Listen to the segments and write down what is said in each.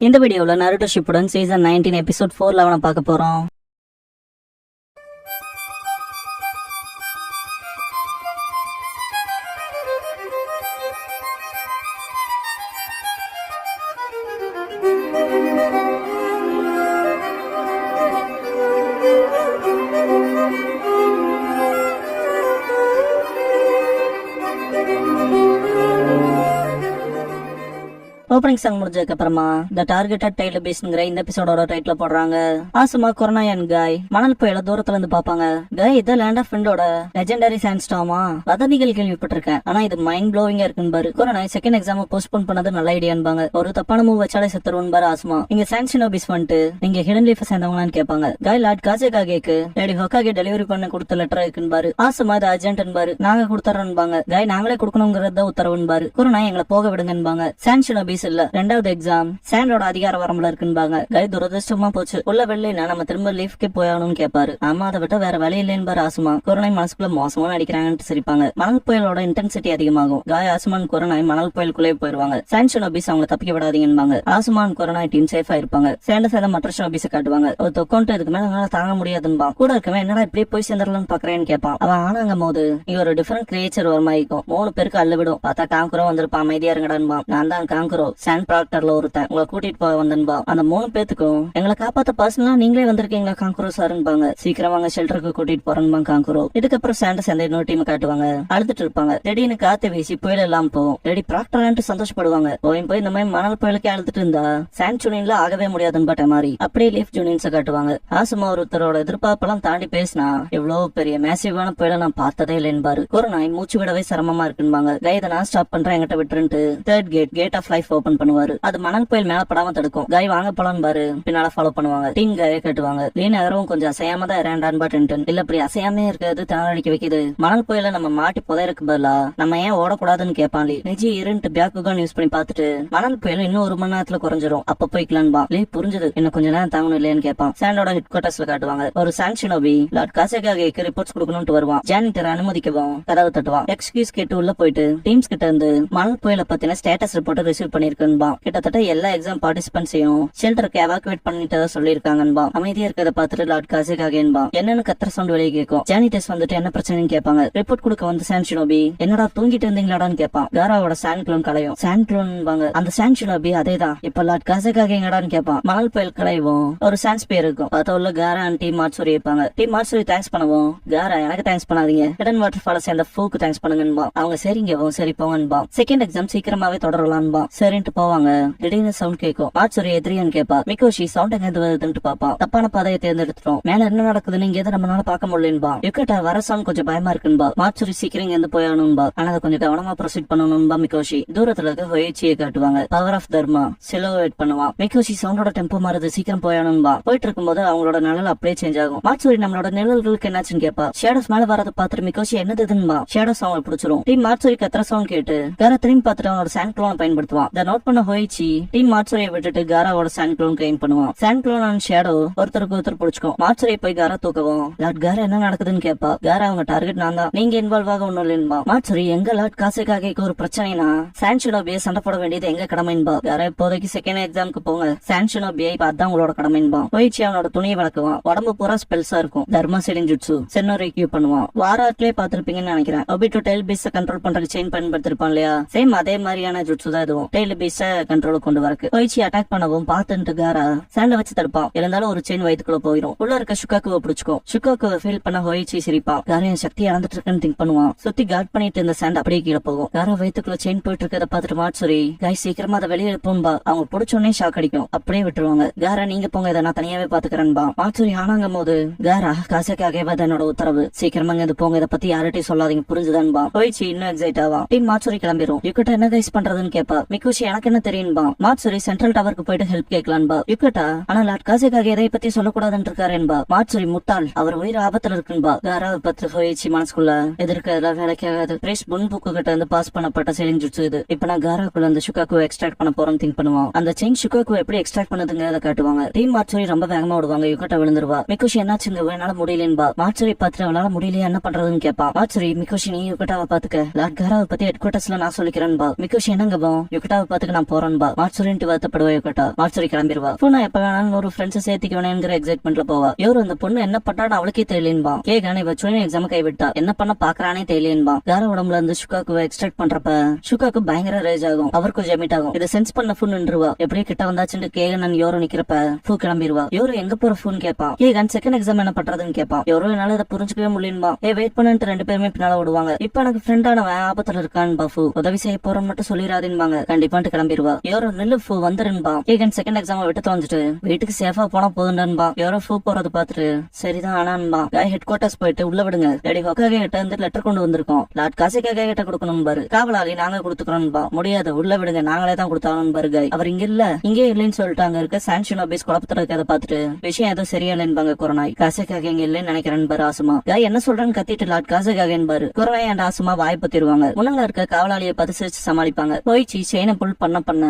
இந்த வீடியோல Naruto Shippuden season 19 episode 4 பார்க்க போறோம். ஓப்பனிங் சாங் முடிஞ்சதுக்கு அப்புறமா த டார்கெட்டட் டைல் பீஸ்ங்கிற இந்த எபிசோடோட டைட்டில் போடுறாங்க. ஆசுமா கொரோனா அண்ட் காய் மணல் புயல தூரத்துல இருந்து பாப்பாங்க. காய் இது லேண்ட் ஆஃப் ஃபிண்டோட லெஜெண்டரி சாண்ட்ஸ்டாமா வதந்திகள் கேள்விப்பட்டிருக்கேன், ஆனா இது மைண்ட் ப்ளோவிங்கா இருக்குன்னு கொரோனா செகண்ட் எக்ஸாம் போஸ்ட்போன் பண்ணது நல்ல ஐடியான்பாங்க. ஒரு தப்பான மூவ் வச்சாலே செத்துருவாரு ஆசுமா. இங்க சான்சினோபிஸ் வந்துட்டு நீங்க ஹிடன் லீஃப் சேர்ந்தவங்களான்னு கேட்பாங்க. காய் லார்ட் காசேகாகேக்கு லேடி ஹொக்காகே டெலிவரி பண்ண கொடுத்த லெட்டர் இருக்குன்னு ஆசுமா இது அர்ஜென்ட் நாங்க கொடுத்துறோம்பாங்க. காய் நாங்களே கொடுக்கணுங்கிறத உத்தரவுன்பாரு. கொரோனா எங்களை போக விடுங்கன்பாங்க. சான்சினோபிஸ் இல்ல ரெண்டாவது எக்ஸாம் சாண்டோட அதிகார வரம்புல இருக்குன்பாங்க. கை துரதிருஷ்டமா போச்சு, உள்ள வெள்ளைனா நம்ம திரும்ப லீஃப்கே போயாகணும்னு கேட்பாரு. ஆமா அதை விட்ட வேற வழி இல்லைன்னு ஆசுமா. கொரோனா மனசுக்குள்ள மோசமா நடிக்கிறாங்கன்னு சிரிப்பாங்க. மணல் புயலோட இன்டென்சிட்டி அதிகமாகும். காய் ஆசுமான் கொரோனா மணல் புயலுக்குள்ளே போயிருவாங்க. சான்ஷனோபிஸ் அவங்க தப்பிக்க விடாதீங்கன்பாங்க. ஆசுமான் கொரோனா டீம் சேஃபா இருப்பாங்க. சேண்ட மற்ற ஷோபிஸை காட்டுவாங்க. ஒரு தொக்கோன்ட்டு இதுக்கு மேல என்னால தாங்க முடியாதுன்பா. கூட இருக்கவன் என்னடா இப்படியே போய் சேர்ந்துடலாம்னு பாக்குறேன்னு கேட்பான். அவன் ஆனாங்கும் போது இங்க ஒரு டிஃபரெண்ட் கிரியேச்சர் ஒரு மாய்க்கும். 3 பேருக்கு அள்ள விடும். பார்த்தா காங்குரோ வந்திருப்பான். அமைதியா இருங்கடான்பா. நான் தான் காங்குரோ சாண்ட் ப்ராக்டர்ல ஒருத்தன் உங்களை கூட்டிட்டு போக வந்தன்பா. அந்த 3 பேத்துக்கும் எங்களை காப்பாத்த பர்சனலா நீங்களே வந்திருக்கீங்களா காங்குரோ சாருன்பாங்க. சீக்கிரம் வாங்க ஷெல்டருக்கு கூட்டிட்டு போறேன்பா காங்குரோ. இதுக்கப்புறம் சாண்ட சேர்ந்த இன்னொரு டீம் காட்டுவாங்க. அழுதுட்டு இருப்பாங்க. திடீர்னு காத்து வீசி புயல் எல்லாம் போகும். ரெடி ப்ராக்டர்ன்ட்டு சந்தோஷப்படுவாங்க. போய் இந்த மாதிரி மணல் புயலுக்கே அழுதுட்டு இருந்தா சாண்ட் ஜூனியன்ல ஆகவே முடியாதுன்னு பட்ட மாதிரி அப்படியே லீஃப் ஜூனியன்ஸ காட்டுவாங்க. ஆசுமா ஒருத்தரோட எதிர்பார்ப்பெல்லாம் தாண்டி பேசினா எவ்வளவு பெரிய மேசிவான புயலை நான் பார்த்ததே இல்லைன்பாரு. கொரோனா மூச்சு விடவே சிரமமா இருக்குன்பாங்க. கைதை நான் ஸ்டாப் பண்றேன் என்கிட்ட விட்டுருன்ட்டு third gate of life open பண்ணுவாரு. அது மணல் புயல் மேல படாம தடுக்கும். காய் வாங்க போலாம் பாரு பின்னால ஃபாலோ பண்ணுவாங்க. டீம் காயை கட்டுவாங்க. லீன் நகரவும் கொஞ்சம் அசையாம தான் இறண்டான்பா டென்டன் இல்ல அப்படி அசையாமே இருக்கிறது திணறடிக்க வைக்குது. மணல் புயல நம்ம மாட்டி புதையருக்கு பதிலா நம்ம ஏன் ஓடக்கூடாதுன்னு கேட்பான் லீ. நிஜி இருந்துட்டு பேக்குகான் யூஸ் பண்ணி பாத்துட்டு மணல் புயல் இன்னும் 1 மணி நேரத்துல குறைஞ்சிரும் அப்ப போய்க்கலான்பா. லீ புரிஞ்சது இன்னும் கொஞ்ச நேரம் தாங்கணும் இல்லையான்னு கேட்பான். சாண்டோட ஹெட் குவார்டர்ஸ்ல காட்டுவாங்க. ஒரு சான்ஷினோபி லார்ட் காசேகாகேக்கு ரிப்போர்ட்ஸ் கொடுக்கணும்னு வருவான். ஜானிட்டர் அனுமதிக்கவும் கதவு தட்டுவான். எக்ஸ்கியூஸ் கேட்டு உள்ள போயிட்டு டீம்ஸ் கிட்ட இருந்து மணல் புயல பத்தின ஸ்டேட்டஸ் ரிப்போர்ட் ரிசீவ் பண்ணிருக்குன்பா. கிட்டத்தட்ட எல்லா எக்ஸாம் பார்ட்டிசிபென்ட்ஸையும் ஷெல்டருக்கு எவாக்குவேட் பண்ணிட்டு சொல்லிருக்காங்கன்பா. அமைதியா இருக்கிறத பார்த்துட்டு லார்ட் காசேகாகேன்பா. என்னன்னு கத்திர சவுண்ட் வெளியே கேட்கும். ஜானிட்டஸ் வந்துட்டு என்ன பிரச்சனைன்னு கேட்பாங்க. ரிப்போர்ட் கொடுக்க வந்து சான்ஷினோபி என்னடா தூங்கிட்டு இருந்தீங்களாடான்னு கேட்பான். காராவோட சாண்ட் க்ளோன் கலையும். சாண்ட் க்ளோன்பாங்க. அந்த சான்ஷினோபி அதேதான். இப்ப லார்ட் காசேகாகேங்கடான்னு கேட்பான். மணல் புயல் கலையும் ஒரு சான்ஸ் பேர் இருக்கும். பார்த்தா உள்ள காரா அண்ட் டீம் மாட்சூரி இருப்பாங்க. டீம் மாட்சூரி தேங்க்ஸ் பண்ணுவோம். காரா எனக்கு தேங்க்ஸ் பண்ணாதீங்க, ஹிடன் வாட்டர் ஃபால்ஸ் சேர்ந்த ஃபூக்கு தேங்க்ஸ் பண்ணுங்கன்பா. அவங்க சரிங்கவும் சரி போங்கன்பா. செகண்ட் எக்ஸாம் சீக்கிரமாவே தொடரலான்பா. சரின்ட்டு போவாங்க. திடீர்னு சவுண்ட் கேட்கும். மாட்சூரி எதிரியான்னு கேட்பா. மிகோஷி சவுண்ட் எங்க வருதுன்னு பாப்பா. தப்பான பாதையை தேர்ந்தெடுத்துட்டோம். மேல என்ன நடக்குதுன்னு இங்க எதை நம்மளால பார்க்க முடியலன்பா. யுக்கட்டா வர சவுண்ட் கொஞ்சம் பயமா இருக்குன்பா. மாட்சூரி சீக்கிரம் இங்க இருந்து போயானும்பா. ஆனா அதை கொஞ்சம் கவனமா ப்ரொசீட் பண்ணணும்பா. மிகோஷி தூரத்துல இருக்க ஹொயிச்சியை காட்டுவாங்க. பவர் ஆஃப் தர்மா சிலோவேட் பண்ணுவான். மிகோஷி சவுண்டோட டெம்போ மாறுது, சீக்கிரம் போயானும்பா. போயிட்டு இருக்கும்போது அவங்களோட நிழல் அப்படியே சேஞ்ச் ஆகும். மாட்சூரி நம்மளோட நிழல்களுக்கு என்னாச்சுன்னு கேட்பா. ஷேடோஸ் மேல வரத பாத்துட்டு மிகோஷி என்னதுன்பா. ஷேடோஸ் அவங்க பிடிச்சிரும். டீம் மாட்சூரி கத்திர சவுண்ட் கேட்டு காரா திரும்பி பார்த்துட்டு அவனோட சாண்ட் க்ளோன் பயன்படுத்துவான். இதை நோட் பண்ண ஹொயிச்சி டீம் மாட்சூரியை விட்டுட்டு காராவோட சாண்ட் க்ளோன் கிளைம் பண்ணுவான். சாண்ட் க்ளோன் அண்ட் ஷேடோ ஒருத்தருக்கு ஒருத்தர் பிடிச்சுக்கும். மாட்சூரியை போய் காரா தூக்கவும் லார்ட் காரா என்ன நடக்குதுன்னு கேட்பா. காரா அவங்க டார்கெட் நான் தான், நீங்க இன்வால்வ் ஆக ஒண்ணும் இல்லைன்பா. மாட்சூரி எங்க லார்ட் காசேகாகேக்கு ஒரு பிரச்சனைனா சான்ஷினோபியை சண்டை போட வேண்டியது எங்க கடமைன்பா. காரா இப்போதைக்கு செகண்ட் எக்ஸாமுக்கு போங்க. சான்ஷினோபியை அதான் உங்களோட கடமைன்பா. ஹொயிச்சி அவனோட துணியை வளர்க்குவான். உடம்பு பூரா ஸ்பெல்ஸா இருக்கும். தர்மா செலிஞ்சுட்சு சென்னோரை கியூ பண்ணுவான். வாராட்லயே பாத்திருப்பீங்கன்னு நினைக்கிறேன். ஒபிட்டோ டெய்ல் பீஸ கண்ட்ரோல் பண்ற செயின் பயன்படுத்திருப்பான் இல்லையா, சேம் அதே மாதிரியான ஜுட்சு தான் இதுவும். டெய்ல் பீஸ கண்ட்ரோல் கொண்டு வரக்கு ஹொயிச்சி அட்டாக் பண்ணவும் பார்த்துட்டு காரா சாண்ட வச்சு தடுப்பான். இருந்தாலும் ஒரு செயின் வயிற்றுக்குள்ள போயிடும். உள்ள இருக்க ஷுக்காக்குவை பிடிச்சுக்கும். ஷுக்காக்குவை ஃபீல் பண்ண ஹொயிச்சி சிரிப்பான். காரா என் சக்தி இழந்துட்டு இருக்குன்னு திங்க் பண்ணுவான். சுத்தி கார்ட் பண்ணிட்டு இருந்த சாண்ட் அப்படியே கீழே போகும். காரா வயிற்றுக்குள்ள செயின் போயிட்டு இருக்கத பார்த்துட்டு மாட்சூரி காய் சீக்கிரமா அதை வெளியே எழுப்பும்பா. அவங்க பிடிச்சோடனே ஷாக் அடிக்கும். அப்படியே விட்டுருவாங்க. காரா நீங்க போங்க, இதை நான் தனியாவே பாத்துக்கிறேன்பா. மாட்சூரி ஆனாங்கும் போது காரா காசேகாகேவா என்னோட உத்தரவு, சீக்கிரமா இங்க போங்க, இதை பத்தி யார்கிட்டயும் சொல்லாதீங்க புரிஞ்சுதான்பா. ஹொயிச்சி இன்னும் எக்ஸைட் ஆவா. டீம் மாட்சூரி கிளம்பிரும். யுக்கட்டா என்ன கைஸ் பண்றதுன்னு கேப்பா. மிகோஷி எனக்கு என்ன தெரியும்பா. மாட்சூரி சென்ட்ரல் டவருக்கு போயிட்டு ஹெல்ப் கேட்கலான்பா. யுக்கட்டா ஆனா லார்ட் காசேகாகே எதை பத்தி சொல்லக்கூடாதுன்னு இருக்காருன்பா. மாட்சூரி முட்டாள், அவர் உயிர் ஆபத்துல இருக்குன்பா. காராவை பத்தி ஹொயிச்சி மனசுக்குள்ள எதிர்க்க வேலைக்காகாது. பிரேஷ் புன் புக்கு கிட்ட இருந்து பாஸ் பண்ணப்பட்ட செலிஞ்சுட்சு இது. இப்ப நான் காராக்குள்ள அந்த ஷுக்காக்குவை எக்ஸ்ட்ராக்ட் பண்ண போறேன்னு திங்க் பண்ணுவான். அந்த செயின் ஷுக்காக்குவை எப்படி எக்ஸ்ட்ராக்ட் பண்ணதுங்க அதை காட்டுவாங்க. டீம் மாட்சூரி ரொம்ப வேகமா விடுவாங்க. யுக்கட்டா விழுந்துருவா. மிகோஷி என்னாச்சுங்க என்னால முடியலன்பா. மாட்சூரி பார்த்துட்டு அவனால முடியலையா என்ன பண்றதுன்னு கேப்பா. மாட்சூரி மிகோஷி நீ யுக்கட்டாவை பாத்துக்க, லார்ட் காராவை பத்தி ஹெட் குவார்டர்ஸ்ல நான் சொல்லிக்கிறேன்பா. மிகோஷி என்னங்கப்போ யுக்கட்டாவை பாத்துக்கு நான் போறேன்பா. மாட்சுரின்ட்டு வருத்தப்படுவா யோகட்டா. மாட்சுரி கிளம்பிடுவா. நான் எப்ப வேணாலும் ஒரு ஃப்ரெண்ட்ஸ் சேர்த்துக்க வேணுங்கிற எக்ஸைட்மெண்ட்ல போவா. இவரு அந்த பொண்ணு என்ன பண்ணான்னு அவளுக்கே தெரியலேன்பா. கேக்கான இவ சுனி எக்ஸாம் கைவிட்டா. என்ன பண்ண பாக்குறானே தெரியலேன்பா. கார உடம்புல இருந்து ஷுகாக்கு எக்ஸ்ட்ராக்ட் பண்றப்ப ஷுகாக்கு பயங்கர ரேஜ் ஆகும். அவருக்கும் ஜெமிட் ஆகும். இதை சென்ஸ் பண்ண ஃபுன் நின்றுவா. எப்படியே கிட்ட வந்தாச்சுன்னு கேகன் யோரோ நிக்கிறப்ப ஃபூ கிளம்பிடுவா. யோரோ எங்க போற ஃபூன் கேட்பான். கேகன் செகண்ட் எக்ஸாம் என்ன பண்றதுன்னு கேட்பான். யோரோ என்னால இதை புரிஞ்சுக்கவே முடியும்பா. வெயிட் பண்ணிட்டு ரெண்டு பேருமே பின்னால விடுவாங்க. இப்ப எனக்கு ஃப்ரெண்டானவன் ஆபத்துல இருக்கான் பஃபு. உதவி செய்ய போறோம் மட்டும் சொல்லிடாதீன்பாங்க. கண்டிப்பாட்டு கிளம்பிடுவா. யோரோ நில்லு ஃபூ வந்துருன்பா. கேகன் செகண்ட் எக்ஸாம் விட்டு தொலைஞ்சிட்டு வீட்டுக்கு சேஃபா போனா போதுண்டன்பா. யோரோ ஃபூ போறது பாத்துட்டு சரிதான் ஆனான்பா. காய் ஹெட் குவார்டர்ஸ் போயிட்டு உள்ள விடுங்க. டேடி ஹொக்காகே கிட்ட இருந்து லெட்டர் கொண்டு வந்திருக்கோம். லார்ட் காசிகாகே கிட்ட கொடுக்கணும் பாரு. காவலாளி நாங்க கொடுத்துக்கிறோம்பா. முடியாது உள்ள விடுங்க நாங்களே தான் கொடுத்தாலும் பாரு. காய் அவர் இங்க இல்ல இங்கே இல்லைன்னு சொல்லிட்டாங்க. இருக்க சான்ஷன் ஆபீஸ் குழப்பத்துல இருக்கதை பாத்துட்டு விஷயம் ஏதோ சரியா இல்லைன்பாங்க. கொரோனாய் காசிகாக இங்க இல்லைன்னு நினைக்கிறேன் பாரு. ஆசுமா காய் என்ன சொல்றேன்னு கத்திட்டு லார்ட் காசிகாகன்னு பாரு. கொரோனாய் அண்ட் ஆசுமா வாய்ப்பு தருவாங்க. முன்னால இருக்க காவலாளியை பார்த்து சிரிச்சு சமாளிப்பாங்க. போயிச்சு செயினை புல் பண்ண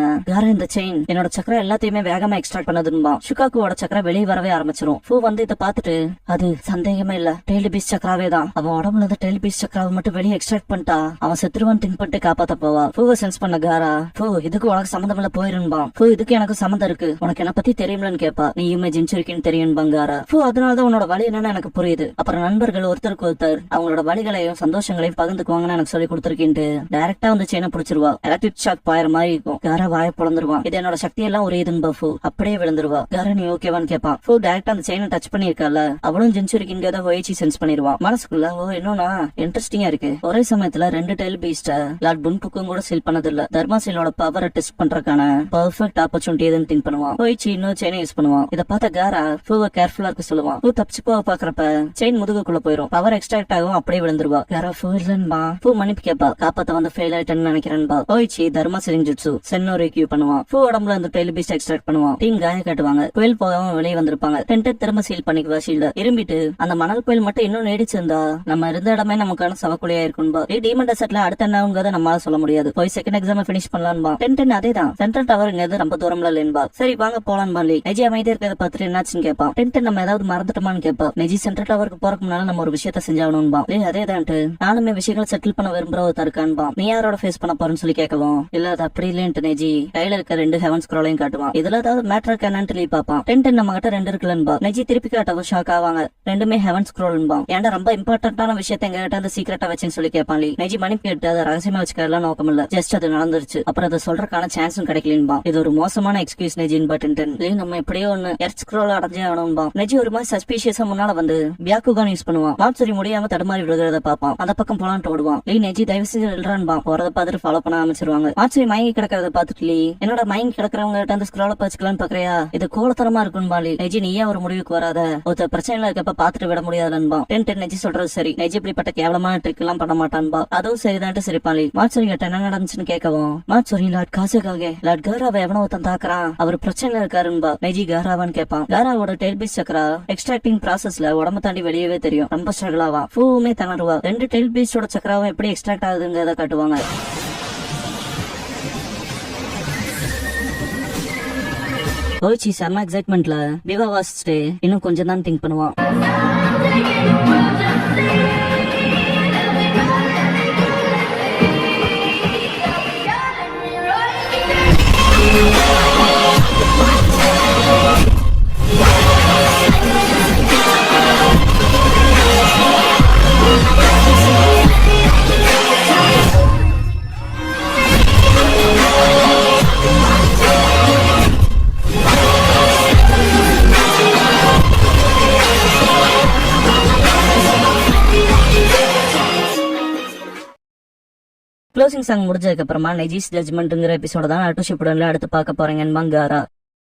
கார இந்த செயின் என்னோட சக்கரம் எல்லாத்தையுமே வேகமா எக்ஸ்ட்ராக்ட் பண்ணதுன்பா. ஷுகாக்குவோட சக்கரம் வெளியே வரவே ஆரம்பிச்சிரும். ஃபூ வந்து இதை பாத்துட்டு அது சந்தேகமே இல்ல டெய்லி பீஸ் சக்கராவே தான். அவன் உடம்புல இருந்து டெய்லி பீஸ் சக்கராவை மட்டும் வெளியே எக்ஸ்ட்ராக்ட் பண்ணிட்டா அவன் செத்துருவான் திங்க் பண்ணிட்டு காப்பாத்த போவா. ஃபூவை சென்ஸ் பண்ண காரா ஃபூ இதுக்கு உனக்கு சம்மந்தம் இல்ல போயிருன்பா. ஃபூ இதுக்கு எனக்கு சம்மந்தம் இருக்கு. உனக்கு என்ன பத்தி தெரியும்லன்னு கேப்பா. நீ இமேஜ் இன்சுரிக்கின்னு தெரியும் பங்காரா. ஃபூ அதனாலதான் உன்னோட வழி என்னன்னு எனக்கு புரியுது. அப்புறம் நண்பர்கள் ஒருத்தருக்கு ஒருத்தர் அவங்களோட வழிகளையும் சந்தோஷங்களையும் பகிர்ந்துக்குவாங்கன்னு எனக்கு சொல்லி கொடுத்துருக்கேன்ட்டு டைரக்டா வந்து செயினை பிடிச்சிருவா. எலக்ட்ரிக் ஷாக் பாயிற மாதிரி இருக்கும். காரா வாய பொழந்துருவான். இது என்னோட சக்தி எல்லாம் ஒரு இதுன்னு ஃபூ அப்படியே விழுந்துருவா. காரா நீ ஓகேவான்னு கேப்பான். ஃபூ டைரக்டா அந்த செயினை டச் பண்ணிருக்கால அவளும் ஜென்சுரிக்கின் ஒயிச்சி சென்ஸ் பண்ணிடுவான். மனசுக்குள்ள ஓ என்னன்னா இன்ட்ரெஸ்டிங்கா இருக்கு. ஒரே சமயத்துல ரெண்டு டெய்ல் பீஸ்ட லார்ட் புன்புக்கும் கூட சீல் பண்ணது இல்ல. தர்மாசீலோட பவரை டெஸ்ட் பண்றதுக்கான பெர்ஃபெக்ட் ஆப்பர்ச்சுனிட்டி எதுன்னு திங்க் பண்ணுவான். போயிச்சு இன்னும் செயினை யூஸ் பண்ணுவான். இதை பார்த்த காரா ஃபூவை கேர்ஃபுல்லா இருக்க சொல்லுவான். ஃபூ தப்பிச்சு போக பாக்குறப்ப செயின் முதுகுக்குள்ள போயிரும். பவர் எக்ஸ்ட்ராக்ட் ஆகும். அப்படியே விழுந்துருவா. காரா ஃபூ இல்லன்பா. ஃபூ மன்னிப்பு கேப்பா. காப்பாத்த வந்து ஃபெயில் ஆயிட்டேன்னு நினைக்கிறேன்பா. போயிச்சு தர்மாசீலிங் ஜுட்சு சென்னோரை கியூ பண்ணுவான். ஃபூ உடம்புல இந்த டெய்ல் பீஸ்ட் எக்ஸ்ட்ராக்ட் பண்ணுவான். டீம் காய காட்டுவாங்க. கோயில் போகாம வெளியே வந்திருப்பாங்க. டென்ட் திரும்ப சீல் பண்ணிக்குவா. ஷீல்ட இரும்பிட்டு அந்த மணல் கோயில் மட்டும் இன்னும் நீடிச்சிருந்தா நம்ம இருந்த இடமே நமக்கான சவக்குழியா இருக்கும்பா. டீமன் டெசர்ட்ல அடுத்த என்னங்கிறத நம்மளால சொல்ல முடியாது. போய் செகண்ட் எக்ஸாம் பினிஷ் பண்ணலான்பா. டென்ட் அதேதான். சென்ட்ரல் டவர் இங்க ரொம்ப தூரம்ல இல்லன்பா. சரி வாங்க போலான்பா. நெஜி அமைதியா இருக்கிறத பார்த்துட்டு என்னாச்சுன்னு கேட்பான். டென்ட் நம்ம ஏதாவது மறந்துட்டோமான்னு கேட்பா. நெஜி சென்ட்ரல் டவருக்கு போறதுக்கு முன்னால நம்ம ஒரு விஷயத்த செஞ்சாகணும்பா. அதேதான்ட்டு நானுமே விஷயங்களை செட்டில் பண்ண விரும்புறவ இருக்கான்பா. நீ யாரோட ஃபேஸ் பண்ண போறேன்னு சொல்லி கேட்கவும் இல்ல அது அப்படி இல்லன்ட்டு நெஜி கையில இருக்க ரெண்டு ஹெவன்ஸ் ஸ்க்ரோலையும் காட்டுவான். இதுல ஏதாவது மேட்டர் கேனான்னு லீ பாப்பான். டென்ட் நம்ம கிட்ட ரெண்டு இருக்குல்லன்பா. நெஜி திருப்பி காட்டவும் ஷாக் ஆவாங்க. ரெண்டுமே ஹெவன் ஸ்க்ரோல்ன்பா. ஏன்டா ரொம்ப இம்பார்ட்டன்டான விஷயத்த எங்க கிட்ட அந்த சீக்கிரட்டா வச்சுன்னு சொல்லி கேட்பான். நெஜி மன்னிப்பு கேட்டு அதை ரகசியமா வச்சுக்கலாம் நோக்கம் இல்ல. ஜஸ்ட் அது நடந்துருச்சு. அப்புறம் அதை சொல்றதுக்கான சான்ஸும் கிடைக்கலன்பா. இது ஒரு மோசமான எக்ஸ்கியூஸ் நெஜின் பட் நம்ம எப்படியோ ஒண்ணு எர்த் ஸ்க்ரோல் அடைஞ்சே ஆகணும்பா. நெஜி ஒரு மாதிரி சஸ்பீஷியஸா முன்னால வந்து பியாக்குகான் யூஸ் பண்ணுவான். மாட்சுரி முடியாம தடுமாறி விழுகிறத பாப்பான். அந்த பக்கம் போலான்ட்டு ஓடுவான். நெஜி தயவு செஞ்சு நில்றான்பா. போறத பார்த்துட்டு ஃபாலோ பண்ண ஆரம்பிச்சிருவாங்க. மாட்சுரி மயங்கி கிடக்கிறத பார்த்துட்டு என்னோட மயங்கி கிடக்கிறவங்க கிட்ட அந்த ஸ்க்ரோல பச்சுக்கலான்னு பாக்குறியா இது கோலத்தரமா இருக்குன்பா. நெஜி நீயா ஒரு முடிவுக்கு வராத. ஒருத்தர் பிரச்சனைல இருக்கப்ப பாத்துட்டு விட முடியாதுன்பா. நெஜி சொல்றது சரி. நெஜி இப்படிப்பட்ட கேவலமான ட்ரிக் எல்லாம் பண்ண மாட்டான்பா. அதுவும் சரிதான் சரிப்பாளி. மாட்சுரி கிட்ட என்ன நடந்துச்சுன்னு கேட்கவும் மாட்சுரி லார்ட் காசுக்காக லார்ட் காராவை எவனோ ஒருத்தன் தாக்குறான். அவர் பிரச்சனைல இருக்காருன்பா. நெஜி காராவான்னு கேட்பான். காராவோட டெய்ல் பீஸ் சக்கரா எக்ஸ்ட்ராக்டிங் ப்ராசஸ்ல உடம்பு தாண்டி வெளியவே தெரியும். ரொம்ப ஸ்ட்ரகிள் ஆவா. ஃபூவுமே திணறுவா. ரெண்டு டெய்ல் பீஸோட சக்கராவும் எப்படி எக்ஸ்ட்ராக்ட் ஆகுதுங்கிறத காட்டுவாங்க. ஓய்ச்சி செம்ம எக்ஸைட்மெண்ட்ல விவா வாசிச்சுட்டு இன்னும் கொஞ்சம் தான் திங்க் பண்ணுவான். க்ளோசிங் சாங் முடிஞ்சதுக்கு அப்புறமா நெஜிஸ் ஜட்ஜ்மெண்ட்ங்கிற எபிசோட தான் அட்டு ஷிப்புடன்ல அடுத்து பார்க்க போறீங்கன்னு காரா.